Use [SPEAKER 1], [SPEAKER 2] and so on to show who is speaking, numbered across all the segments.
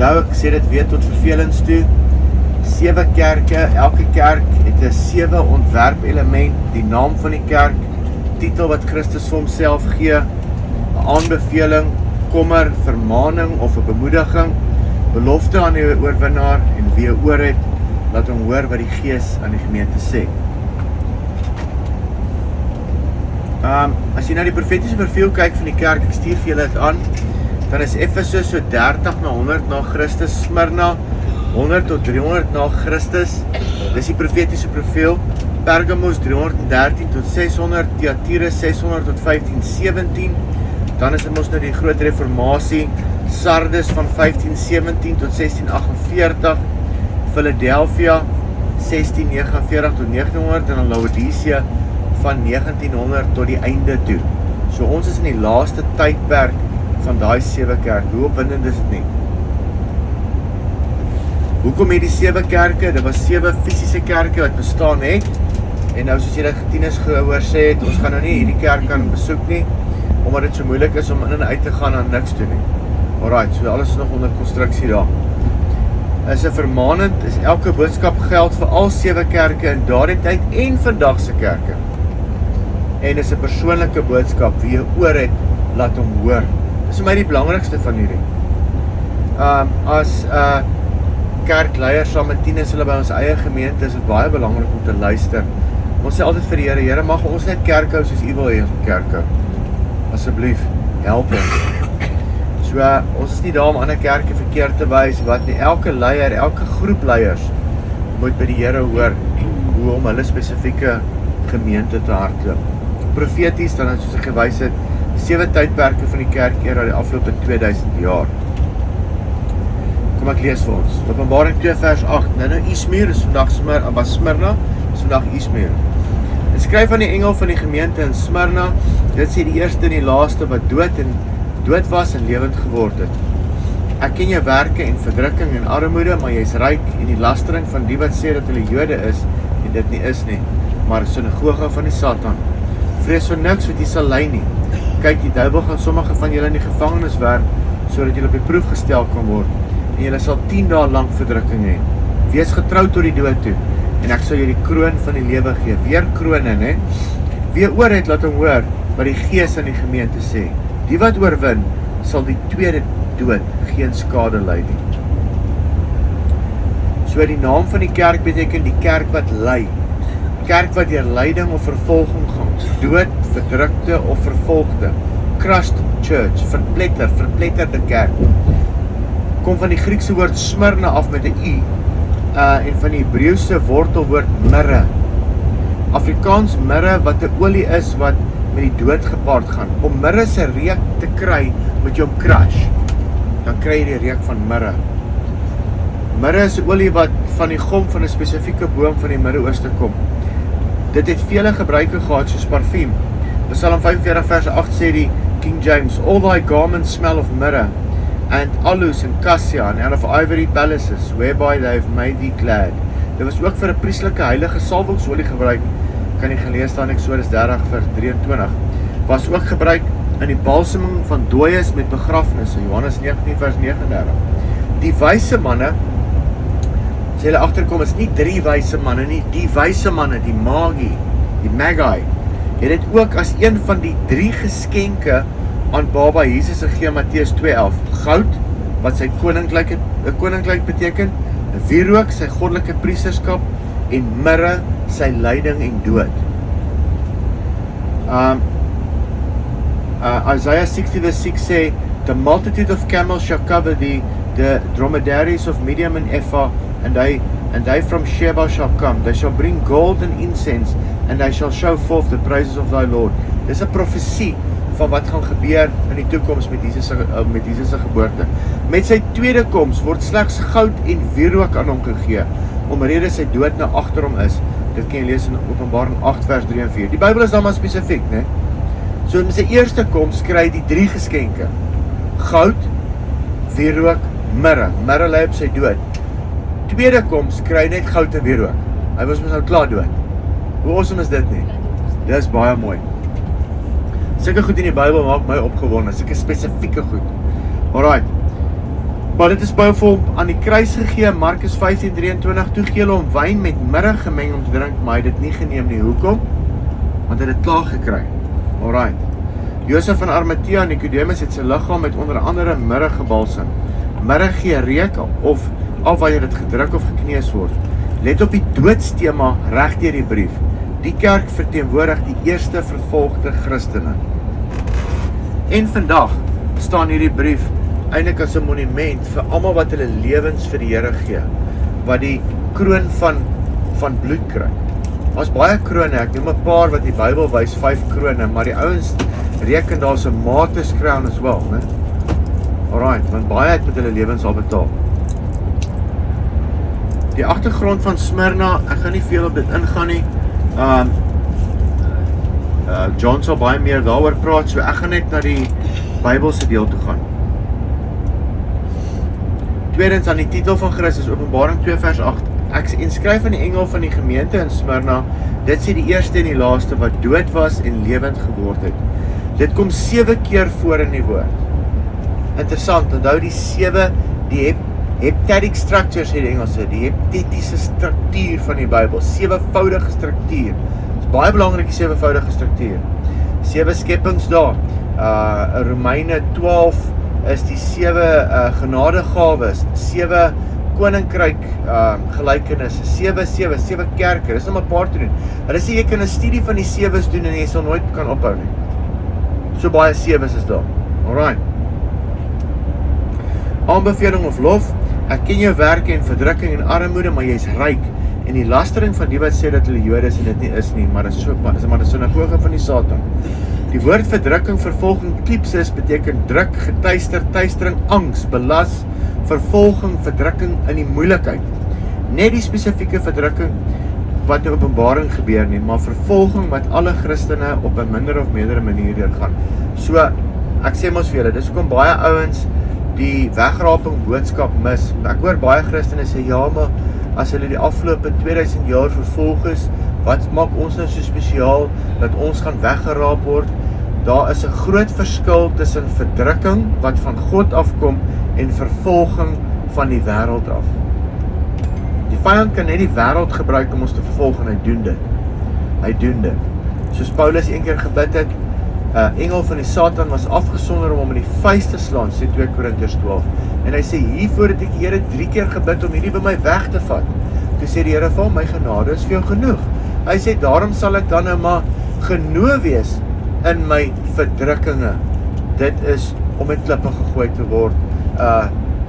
[SPEAKER 1] onthou, ek sê dit weer tot vervelings toe, 7 kerke, elke kerk het 'n 7 ontwerpelement, die naam van die kerk, titel wat Christus vir homself gee, 'n aanbeveling, kommer, vermaning of 'n bemoediging, belofte aan die oorwinnaar en wie oor het, laat hom hoor wat die Gees aan die gemeente sê. As jy na die profetiese profiel kyk van die kerk, ek stuur vir julle dit aan, dan is Efesus so 30 na 100 na Christus, Smyrna 100 tot 300 na Christus, dis die profetiese profiel, Pergamos 313 tot 600, Thyatira 600 tot 1517, dan is dit mos nou die groot reformatie, Sardes van 1517 tot 1648, Philadelphia 1649 tot 1900 en dan Laodicea van 1900 tot die einde toe. So ons is in die laaste tydperk van daai 7 kerk. Hoe opwindend is dit nie? Hoekom het die 7 kerke? Dit was 7 fisiese kerke wat bestaan het. En nou soos jy dit getienis gehoor sê het, ons gaan nou nie hierdie kerk kan besoek nie, omdat dit so moeilik is om in en uit te gaan en niks doen nie. Alright, so alles is nog onder konstruksie daar. Is 'n vermanend, is elke boodskap geld vir al 7 kerke in daardie tyd en vandag se kerke. En is 'n persoonlike boodskap, wie jy oor het, laat hom hoor. Dis vir my die belangrikste van hierdie. As kerkleiers saam met tieners hulle by ons eie gemeente, is dit baie belangrik om te luister. Ons sê altyd vir die Here, mag ons net kerk hou soos U wil hê ons moet kerk hou. Asseblief, help ons. So, ons is nie daar om ander kerke verkeerd te wys, wat nie, elke leier, elke groep leiers moet by die Here hoor, hoe om hulle spesifieke gemeente te hardloop. Profeties, dan soos ek gewys het, 7 tydperke van die kerk era die afgelope 2000 jaar. Kom ek lees vir ons. Openbaring 2 vers 8. Nou Izmir is vandag Smyrna, is vandag Izmir. En skryf aan die engel van die gemeente in Smyrna, dit sê die eerste en die laaste wat dood was en lewend geword het. Ek ken jou werke en verdrukking en armoede, maar jy is ryk en die lastering van die wat sê dat hulle Jode is en dit nie is nie, maar 'n sinagoge van die Satan. Vrees vir niks wat jy sal ly nie. Kyk, die duiwel gaan sommige van julle in die gevangenis werp, sodat julle op die proef gestel kan word, en julle sal 10 dae lank verdrukking hê. Wees getrou tot die dood toe, en ek sal julle die kroon van die lewe gee. Weer krone, né? Wie oor het, laat hom hoor wat die Gees aan die gemeente sê. Die wat oorwin, sal die tweede dood geen skade ly nie. So die naam van die kerk beteken die kerk wat ly. Kerk wat deur lyding of vervolging gaan. Dood, verdrukte of vervolgde. Crushed church, verpletterde kerk. Kom van die Griekse woord Smyrna af met 'n U. En van die Hebreëse wortelwoord mirre. Afrikaans mirre wat 'n olie is wat met die dood gepaard gaan. Om mirre se reuk te kry, moet jy hom crush. Dan kry jy die reuk van mirre. Mirre is 'n olie wat van die gom van 'n spesifieke boom van die Midde-Ooste kom. Dit het vele gebruike gehad soos parfuum. Psalm 45 vers 8 sê die King James, all thy garments smell of myrrh, and aloes and cassia, and out of ivory palaces, whereby they have made thee glad. Dit was ook vir 'n priesterlike heilige salwingsolie gebruik, kan jy gelees staan Eksodus 30 vers 23. Was ook gebruik in die balseming van dooies met begrafnisse, Johannes 19 vers 39. Die wyse manne, as jy agterkom, is nie 3 wyse manne nie, die wyse manne, die magi, het dit ook as een van die 3 geskenke aan Baba Jesus gegee, Matteus 2:11. Goud, wat sy koninkryk beteken, wierook, sy goddelike priesterskap, en mirre, sy lyding en dood. Isaiah 60 verse 6 sê, the multitude of camels shall cover thee, the dromedaries of Midian and Ephah, and they from Sheba shall come. They shall bring gold and incense, and they shall show forth the praises of thy Lord. Dis 'n profesie van wat gaan gebeur in die toekoms met Jesus se geboorte. Met sy tweede koms word slegs goud en wierook aan hom gegee, omrede sy dood nou agter hom is. Dit kan jy lees in Openbaring 8 vers 3 en 4. Die Bybel is dan maar spesifiek, né? So in sy eerste koms kry die 3 geskenke. Goud, wierook, mirre. Mirre lê op sy dood. Tweede koms kry net goud en wierook. Hy was mos nou klaar dood. Hoe awesome is dit nie? Dit is baie mooi. Sulke goed in die Bybel maak my opgewonde, sulke spesifieke goed. Alright. Maar dit is bouvol aan die kruis gegee, Markus 15:23, toe gee hulle hom wyn met mirre gemeng om te drink, maar hy het dit nie geneem nie. Hoekom? Want hy het dit klaar gekry. Alright. Josef van Arimatea en Nikodemus het sy liggaam met onder andere mirre gebalsem. Mirre gee reuk of wanneer dit gedruk of gekneus word. Let op die doodstema reg deur die brief. Die kerk verteenwoordig die eerste vervolgde Christene. En vandag staan hierdie brief eintlik as 'n monument vir almal wat hulle lewens vir die Here gee, wat die kroon van bloed kry. Daar's baie krone, ek noem 'n paar wat die Bybel wys, 5 krone, maar die ouens reken daar's 'n martyr's crown as well, né? Alright, want baie het met hulle lewens al betaal. Die agtergrond van Smyrna, ek gaan nie veel op dit ingaan nie. John sal baie meer daaroor praat, so ek gaan net na die Bybelse deel toe gaan. Tweedens aan die titel van Christus, Openbaring 2 vers 8. Ek inskryf aan die engel van die gemeente in Smyrna, dit sê die eerste en die laaste wat dood was en lewend geword het. Dit kom 7 keer voor in die woord. Interessant, onthou die 7, die heptatic structures in Engelse, die heptetiese struktuur van die Bybel, 7voudige struktuur. Dit is baie belangrik die 7voudige struktuur. 7 skepingsdae. Romeine 12 is die 7 genadegawes, 7 koninkryk gelykenisse, 7 kerke, dis om 'n paar te doen. Hulle sê jy kan 'n studie van die 7's doen en jy sal nooit kan ophou nie. So baie 7's is daar. Alright. Aanbeveling of lof, ek ken jou werke en verdrukking en armoede, maar jy's ryk. En die lastering van die wat sê dat hulle Jode is en dit nie is nie, maar dit is maar 'n sinagoge van die Satan. Die woord verdrukking, vervolging, klipsis beteken druk, getuister, tuistering, angs, belas, vervolging, verdrukking in die moeilikheid. Net die spesifieke verdrukking wat in Openbaring gebeur nie, maar vervolging wat alle Christene op 'n minder of meerdere manier deurgaan. So, ek sê mos vir julle, dis hoekom baie ouens die wegraping boodskap mis. Ek hoor baie Christene sê, ja, maar as hulle die afgelope 2000 jaar vervolg is, wat maak ons nou so spesiaal dat ons gaan weggeraap word? Daar is 'n groot verskil tussen verdrukking wat van God afkom en vervolging van die wêreld af. Die vyand kan net die wêreld gebruik om ons te vervolg en hy doen dit. Soos Paulus een keer gebid het, 'n engel van die Satan was afgesonder om hom in die vuis te slaan, sê 2 Korintiërs 12. En hy sê, hiervoor het ek die Here 3 keer gebid om hierdie by my weg te vat. Toe sê die Here vir hom, my genade is vir jou genoeg. Hy sê, daarom sal ek dan nou maar genoeg wees in my verdrukkinge. Dit is om met klippe gegooi te word,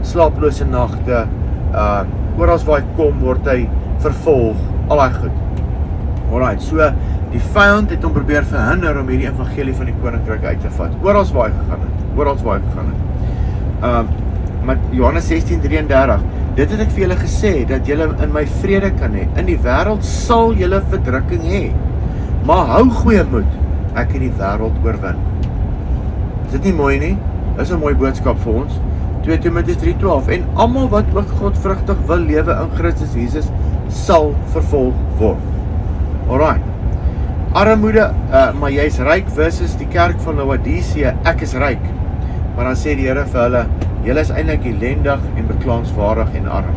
[SPEAKER 1] slaaplose nagte, oral waar hy kom, word hy vervolg, al daai goed. Alright, so die vyand het hom probeer verhinder om hierdie evangelie van die koninkryk uit te vat. Oral waar hy gegaan het. Maar Johannes 16:33, dit het ek vir julle gesê, dat julle in my vrede kan hê. In die wêreld sal julle verdrukking hê. Maar hou goeie moed, ek het die wêreld oorwin. Is dit nie mooi nie? Dis 'n mooi boodskap vir ons. 2 Timoteus 3:12. En almal wat ook godvrugtig wil lewe in Christus Jesus, sal vervolg word. Alright. Armoede, maar jy's ryk versus die kerk van Laodicea, ek is ryk. Maar dan sê die Here vir hulle, julle is eintlik ellendig en beklaanswaardig en arm.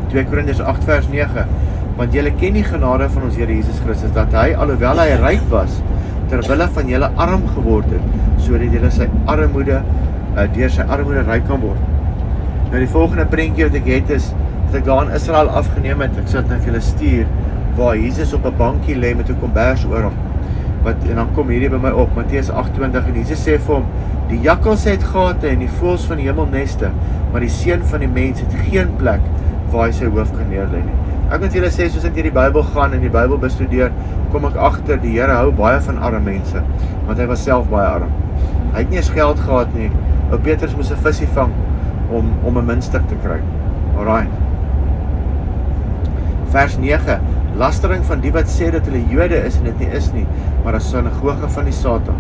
[SPEAKER 1] 2 Korintiërs 8 vers 9. Want julle ken die genade van ons Here Jesus Christus, dat hy, alhoewel hy ryk was, terwille van julle arm geword het, sodat julle sy armoede, deur sy armoede ryk kan word. Nou die volgende prentjie wat ek het is, dat ek daar in Israel afgeneem het, ek sal dit net vir julle stuur, waar Jesus op 'n bankie lê met 'n kombers oor hom. En dan kom hierdie by my op, Matteus 8:20, en Jesus sê vir hom, die jakkals het gate en die voëls van die hemel neste, maar die seun van die mens het geen plek waar hy sy hoof kan neerlê nie. Ek moet julle sê, soos ek hierdie Bybel gaan en die Bybel bestudeer, kom ek agter, die Here hou baie van arme mense, want hy was self baie arm. Hy het nie eens geld gehad nie. Ou Petrus moes 'n visie vang om 'n muntstuk te kry. Alright. Vers 9. Lastering van die wat sê dat hulle Jode is en dit nie is nie, maar 'n sinagoge van die Satan.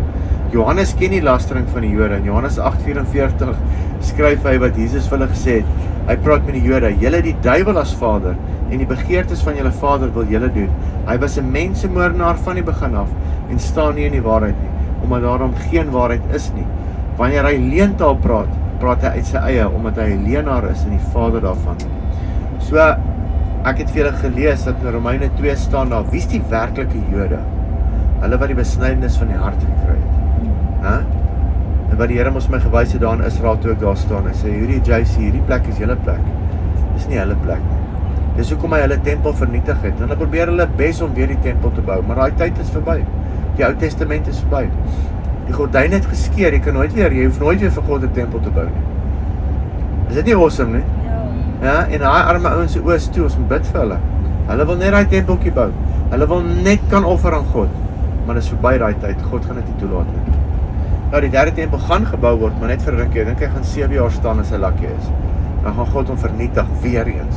[SPEAKER 1] Johannes ken die lastering van die Jode. In Johannes 8:44 skryf hy wat Jesus vir hulle gesê het. Hy praat met die Jode, julle het die duiwel as vader en die begeertes van julle vader wil julle doen. Hy was 'n mensemoordenaar van die begin af en staan nie in die waarheid nie, omdat daarom geen waarheid is nie. Wanneer hy leentaal praat, praat hy uit sy eie, omdat hy 'n leenaar is en die vader daarvan. So, ek het vir julle gelees dat in Romeine 2 staan daar, wie is die werklike Jode? Hulle wat die besnydenis van die hart gekry het. En wat die Here ons my gewys het daar in Israel toe ek daar staan, hy sê, hierdie plek is julle plek. Dis nie hulle plek nie. Dis hoekom hy hulle tempel vernietig het. En hulle probeer hulle bes om weer die tempel te bou, maar daai tyd is verby. Die Ou Testament is verby. Die gordyn het geskeur, jy hoef nooit weer vir God 'n tempel te bou nie. Is dit nie awesome nie? Ja, en daai arme ouens se oë is toe, ons moet bid vir hulle. Hulle wil net daai tempeltjie bou. Hulle wil net kan offer aan God. Maar dis verby daai tyd. God gaan dit nie toelaat nie. Nou die derde tempel gaan gebou word, maar net vir rukkie. Ek dink hy gaan 7 jaar staan as hy lakkie is. Dan gaan God hom vernietig weer eens.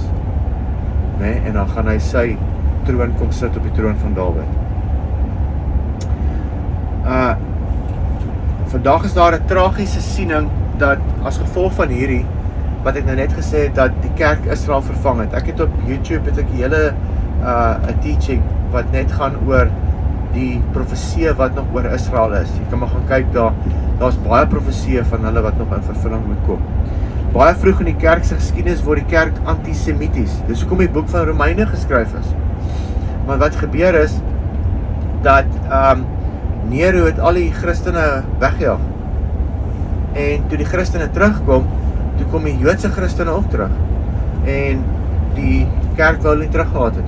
[SPEAKER 1] Nee, en dan gaan hy sy troon kom sit op die troon van Dawid. Vandag is daar 'n tragiese siening dat as gevolg van hierdie wat ek nou net gesê het dat die kerk Israel vervang het. Ek het op YouTube 'n hele 'n teaching wat net gaan oor die profeseë wat nog oor Israel is. Jy kan maar gaan kyk daar. Daar's baie profeseë van hulle wat nog in vervulling moet kom. Baie vroeg in die kerk se geskiedenis word die kerk antisemities. Dis hoekom die boek van Romeine geskryf is. Maar wat gebeur is dat Nero het al die Christene weggejaag. En toe die Christene terugkom, toe kom die Joodse Christene ook terug. En die kerk wou hulle nie teruggehad het.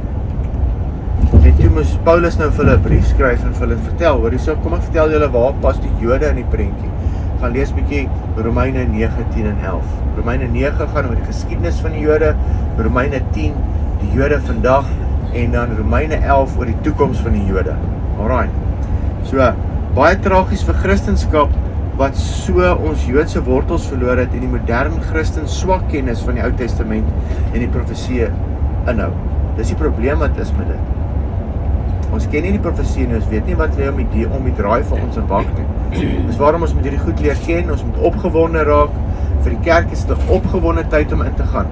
[SPEAKER 1] En toe moes Paulus nou vir hulle 'n brief skryf en vir hulle vertel, hoor hierso, kom ek vertel julle waar pas die Jode in die prentjie. Gaan lees bietjie Romeine 9, 10 en 11. Romeine 9 gaan oor die geskiedenis van die Jode, Romeine 10 die Jode vandag en dan Romeine 11 oor die toekoms van die Jode. Alraai. So, baie tragies vir Christendom wat so ons Joodse wortels verloor het en die moderne Christen swak kennis van die Ou Testament en die profeseë inhou. Dis die probleem wat is met dit. Ons ken nie die profeseë nie, ons weet nie wat lê om die draai vir ons in wag nie. Dis waarom ons moet hierdie goed leer ken, ons moet opgewonde raak. Vir die kerk is dit 'n opgewonde tyd om in te gaan.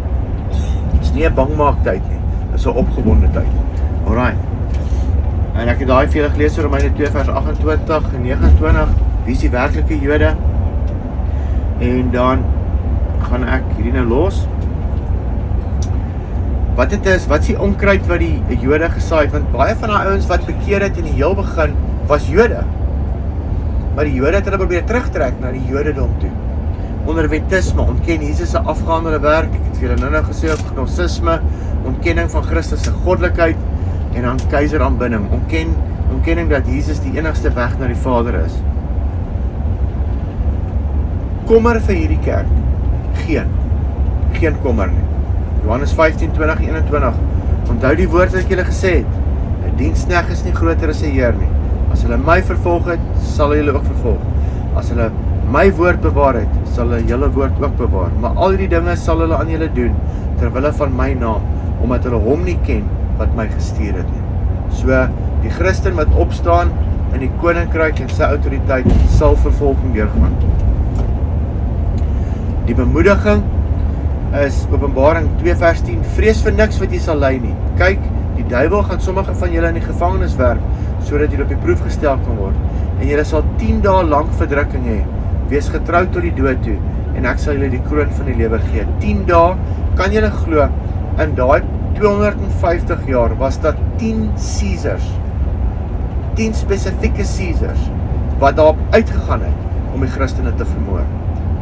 [SPEAKER 1] Dis nie 'n bangmaak tyd nie, dis 'n opgewonde tyd. Alraai. En ek het daai vir julle gelees oor Romeine 2 vers 28 en 29. Wie is die werklike Jode? En dan gaan ek hierdie nou los. Wat dit is, wat is die onkruid wat die Jode gesaai het? Want baie van die ouens wat bekeer het in die heel begin was Jode. Maar die Jode het hulle probeer terugtrek na die Jodendom toe. Onder wettisme, ontken Jesus se afgehandelde werk. Ek het vir julle nou gesê op gnosisme, ontkenning van Christus se goddelikheid en dan keiseraanbidding. Ontkenning dat Jesus die enigste weg na die Vader is. Kommer vir hierdie kerk? Geen kommer nie. Johannes 15, 20, 21. Onthou die woord wat ek julle gesê het. 'n Diensknegt is nie groter as sy Heer nie. As hulle my vervolg het, sal hulle ook vervolg. As hulle my woord bewaar het, sal hulle julle woord ook bewaar. Maar al die dinge sal hulle aan julle doen, terwille van my naam, omdat hulle hom nie ken wat my gestuur het nie. So, die Christen wat opstaan in die koninkryk en sy autoriteit sal vervolging deurgaan. Die bemoediging is Openbaring 2 vers 10, vrees vir niks wat jy sal ly nie. Kyk, die duiwel gaan sommige van julle in die gevangenis werp, sodat julle op die proef gestel kan word. En julle sal 10 dae lank verdrukking hê. Wees getrou tot die dood toe, en ek sal julle die kroon van die lewe gee. 10 dae, kan julle glo, in daai 250 jaar was dat 10 Caesars, 10 spesifieke Caesars, wat daarop uitgegaan het, om die Christene te vermoor.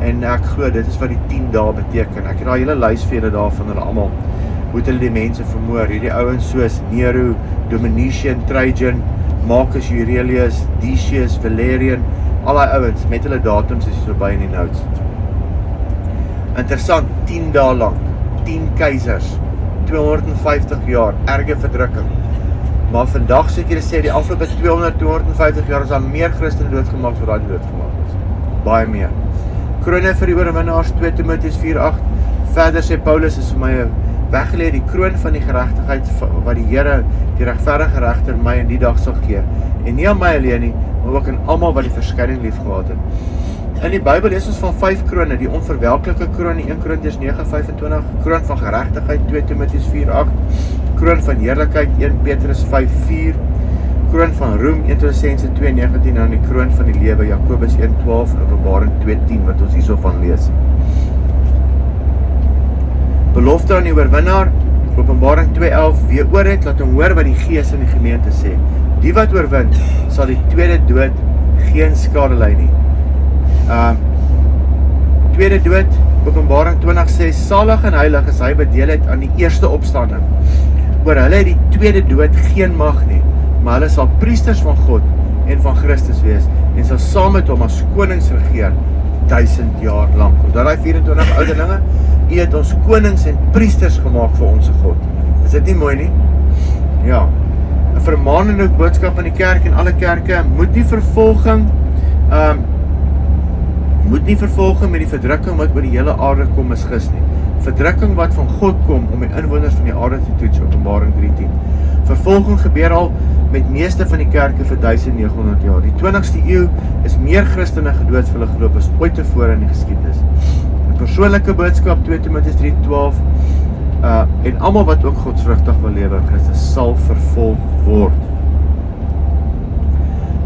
[SPEAKER 1] En ek glo, dit is wat die 10 dae beteken. Ek het daar hele lys vir julle daar van hulle almal, hoe hulle die mense vermoor. Hierdie ouens soos Nero, Domitian, Trajan, Marcus Aurelius, Decius, Valerian, al die ouens met hulle datums is so by in die notes. Interessant, 10 dae lank, 10 keisers, 250 jaar, erge verdrukking. Maar vandag sê ek julle sê, die afgelope 250 jaar is daar meer Christene doodgemaak as wat daai doodgemaak is. Baie meer. Krone vir die oorwinnaars, 2 Timoteus 4:8. Verder sê Paulus, is vir my weggeleer die kroon van die geregtigheid wat die Here, die regverdige regter, my in die dag sal gee. En nie aan my alleen nie, maar ook aan almal wat die verskyning lief gehad het. In die Bybel lees ons van 5 krone, die onverwelklike kroon, 1 Korintiërs 9:25, kroon van geregtigheid, 2 Timoteus 4:8, kroon van heerlikheid, 1 Petrus 5:4, kroon van roem, 1 Tessalonisense 2:19, en die kroon van die lewe, Jakobus 1:12 en Openbaring 2:10 wat ons hiervan lees. Belofte aan die oorwinnaar, Openbaring 2:11, wie oor het, laat hom hoor wat die Gees in die gemeente sê. Die wat oorwin, sal die tweede dood geen skade ly nie. Tweede dood, Openbaring 20 sê, salig en heilig is hy wat deel het aan die eerste opstanding. Oor hulle het die tweede dood geen mag nie, maar hulle sal priesters van God en van Christus wees, en sal saam met hom as konings regeer 1000 jaar lang. Onthou daai 24 ouderlinge, U het ons konings en priesters gemaak vir ons God. Is dit nie mooi nie? Ja. 'n vermaanende boodskap in die kerk en alle kerke, moet nie vervolging met die verdrukking wat oor die hele aarde kom misgis nie. Verdrukking wat van God kom om die inwoners van die aarde te toets, Openbaring 3:10. Vervolging gebeur al met meeste van die kerke vir 1900 jaar. Die 20ste eeu is meer Christene gedood vir hulle geloof as ooit tevore in die geskiedenis. 'n Persoonlike boodskap, 2 Timoteus 3:12, en almal wat ook godsvrugtig wil lewe in Christus sal vervolg word.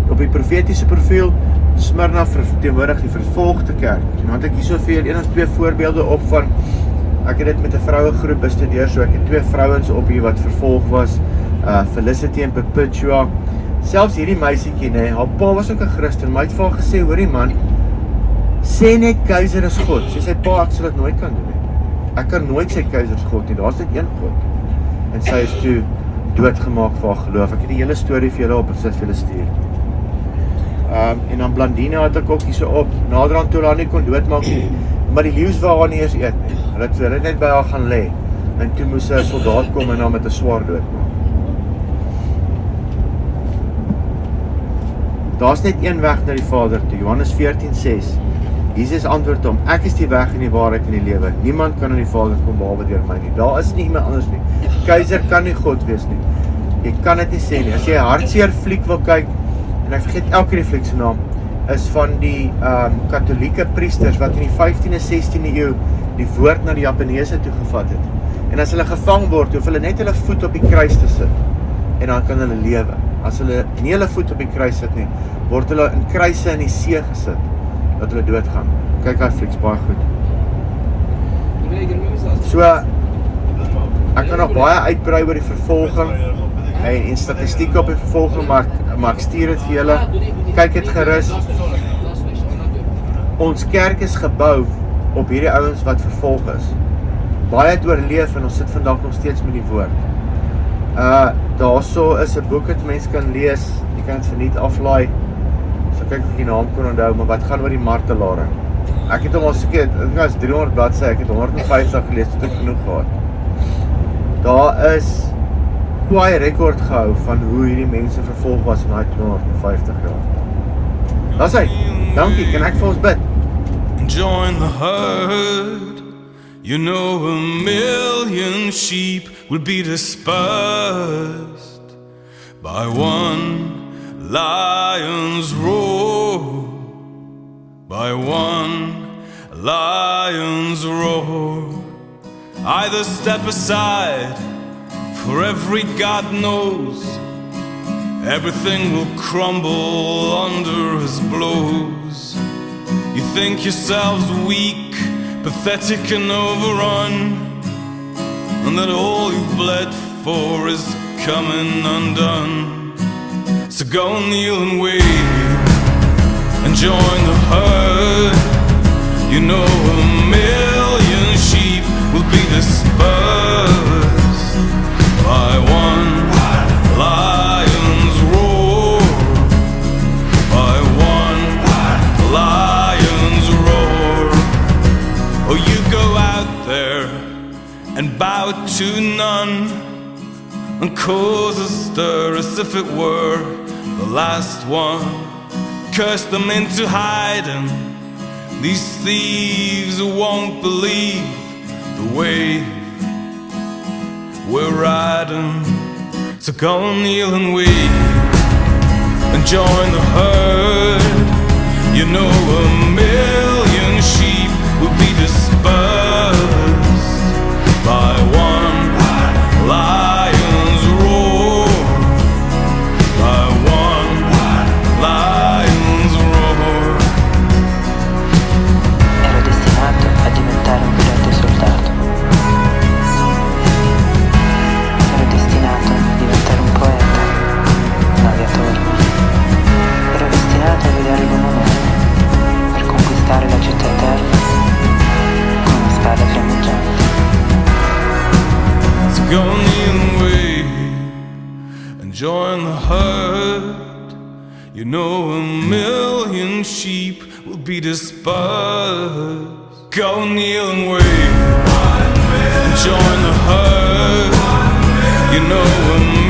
[SPEAKER 1] Op die profetiese profiel, Smyrna verteenwoordig die vervolgde kerk. En dan het ek hier soveel, 1 of 2 voorbeelde op van, ek het dit met 'n vrouegroep bestudeer, so ek het 2 vrouens op hier wat vervolg was, Felicity en Perpetua. Selfs hierdie meisietjie, nee, haar pa was ook 'n Christen, maar hy het vir haar gesê, hoorie man, sê net keiser is God. Sy sê, pa, ek sal dit nooit kan doen nie. Ek kan nooit sê keiser is God nie, daar is net een God. En sy is toe doodgemaak vir haar geloof. Ek het die hele storie vir julle op en sit vir julle stuur. En dan Blandina het ek ook hier so op, naderhand toe haar nie kon doodmaak nie, maar die leeu's wou haar nie eers eet nie. Hulle het net by haar gaan lê, en toe moes 'n soldaat kom en haar met 'n swaard doodmaak. Daar's net een weg na die Vader toe, Johannes 14:6. Jesus antwoord hom, ek is die weg en die waarheid en die lewe. Niemand kan aan die Vader kom behalwe deur my nie. Daar is nie iemand anders nie. Keiser kan nie God wees nie. Jy kan dit nie sê nie. As jy 'n hartseer fliek wil kyk, en ek vergeet elke die fliek se naam, is van die katholieke priesters wat in die 15de, 16de eeu die woord na die Japaneese toe gevat het. En as hulle gevang word, hoef hulle net hulle voet op die kruis te sit, en dan kan hulle lewe. As hulle nie hulle voet op die kruis sit nie, word hulle in kruise in die see gesit, dat hulle doodgaan. Kyk hy flieks, baie goed. So, ek kan nog baie uitbrei oor die vervolging, en statistieke op die vervolging, maar ek stuur dit vir julle. Kyk het gerus. Ons kerk is gebou op hierdie ouens wat vervolg is. Baie het oorleef en ons sit vandag nog steeds met die woord. Daarso is 'n boek wat mense kan lees. Jy kan dit verniet aflaai. So kyk of ek die naam kan onthou, maar wat gaan oor die martelare. Ek het hom al seker, ek was 300 bladsye, ek het 150 gelees, tot ek genoeg gehad. Daar is kwaai rekord gehou van hoe hierdie mense vervolg was in daai 250 jaar. Daar's hy. Dankie, kan ek vir ons bid?
[SPEAKER 2] Join the herd. You know 1,000,000 sheep will be dispersed by one lion's roar. By one lion's roar. Either step aside, for every God knows everything will crumble under his blows. You think yourselves weak, pathetic and overrun, and that all you've bled for is coming undone. So go kneel and wave and join the herd. You know 1,000,000 sheep will be dispersed by one lion's roar. By one lion's roar. Oh, you go out there and bow to none, and cause a stir as if it were the last one. Curse them into hiding. These thieves won't believe the way we're riding. So go and kneel and wave and join the herd. You know 1,000,000 sheep will be dispersed by one lion's roar. By You know 1,000,000 sheep will be dispersed. Go kneel and wait, and join the herd. You know